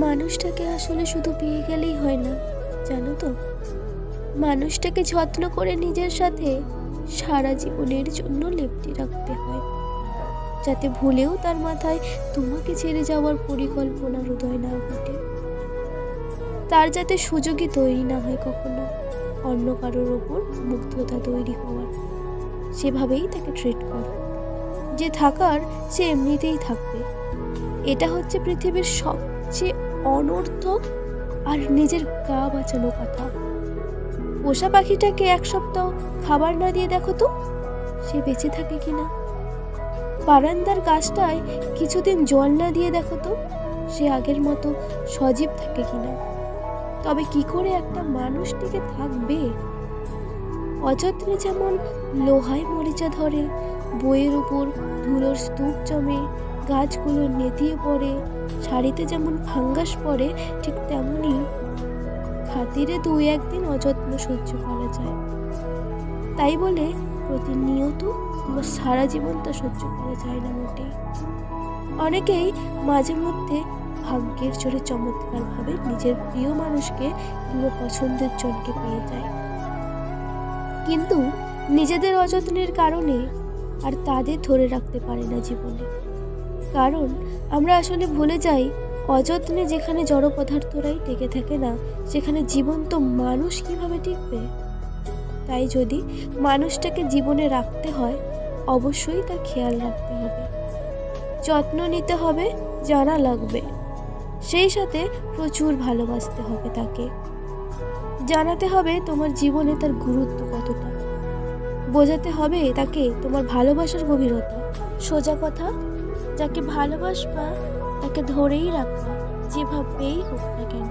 মানুষটাকে আসলে শুধু পেয়ে গেলেই হয় না, জানো তো। মানুষটাকে যত্ন করে নিজের সাথে সারা জীবনের জন্য লেপ্টে রাখতে হয়, যাতে ভুলেও তার মাথায় তোমাকে ছেড়ে যাওয়ার পরিকল্পনার উদয় না ঘটে। তার যাতে সুযোগই তৈরি না হয় কখনো অন্য কারোর ওপর মুগ্ধতা তৈরি হওয়ার। সেভাবেই তাকে ট্রিট করো। যে থাকার সে এমনিতেই থাকবে। এটা হচ্ছে পৃথিবীর সবচেয়ে অনর্থক আর নিজের গা বাঁচানো কথা। পোষা পাখিটাকে এক সপ্তাহ খাবার না দিয়ে দেখো তো সে বেঁচে থাকে কিনা। বারান্দার গাছটায় কিছুদিন জল না দিয়ে দেখো তো সে আগের মতো সজীব থাকে কিনা। তবে কি করে একটা মানুষ টিকে থাকবে? অযত্নে যেমন লোহায় মরিচা ধরে, বইয়ের উপর ধুলোর স্তূপ জমে, গাছগুলো নেতিয়ে পড়ে, শাড়িতে যেমন ফাঙ্গাস পড়ে, ঠিক তেমনই খাতিরে 2-1 দিন অযত্ন সহ্য করা যায়। তাই বলে প্রতিনিয়ত কিংবা সারা জীবন তা সহ্য করা যায় না মোটেই। অনেকেই মাঝে মধ্যে ভাগ্যের জোরে চমৎকারভাবে নিজের প্রিয় মানুষকে কিংবা পছন্দের জনকে পেয়ে যায়, কিন্তু নিজেদের অযত্নের কারণে আর তাদের ধরে রাখতে পারে না জীবনে। কারণ আমরা আসলে ভুলে যাই, অযত্নে যেখানে জড় পদার্থরাই টিকে থাকে না, সেখানে জীবন্ত মানুষ কিভাবে টিকবে। তাই যদি মানুষটাকে জীবনে রাখতে হয়, অবশ্যই তার খেয়াল রাখতে হবে, যত্ন নিতে হবে, জানা লাগবে। সেই সাথে প্রচুর ভালোবাসতে হবে তাকে। জানাতে হবে তোমার জীবনে তার গুরুত্ব কতটা। বোঝাতে হবে তাকে তোমার ভালোবাসার গভীরতা। সোজা কথা, যাকে ভালোবাসবা তাকে ধরেই রাখবা, যেভাবেই হোক না কেন।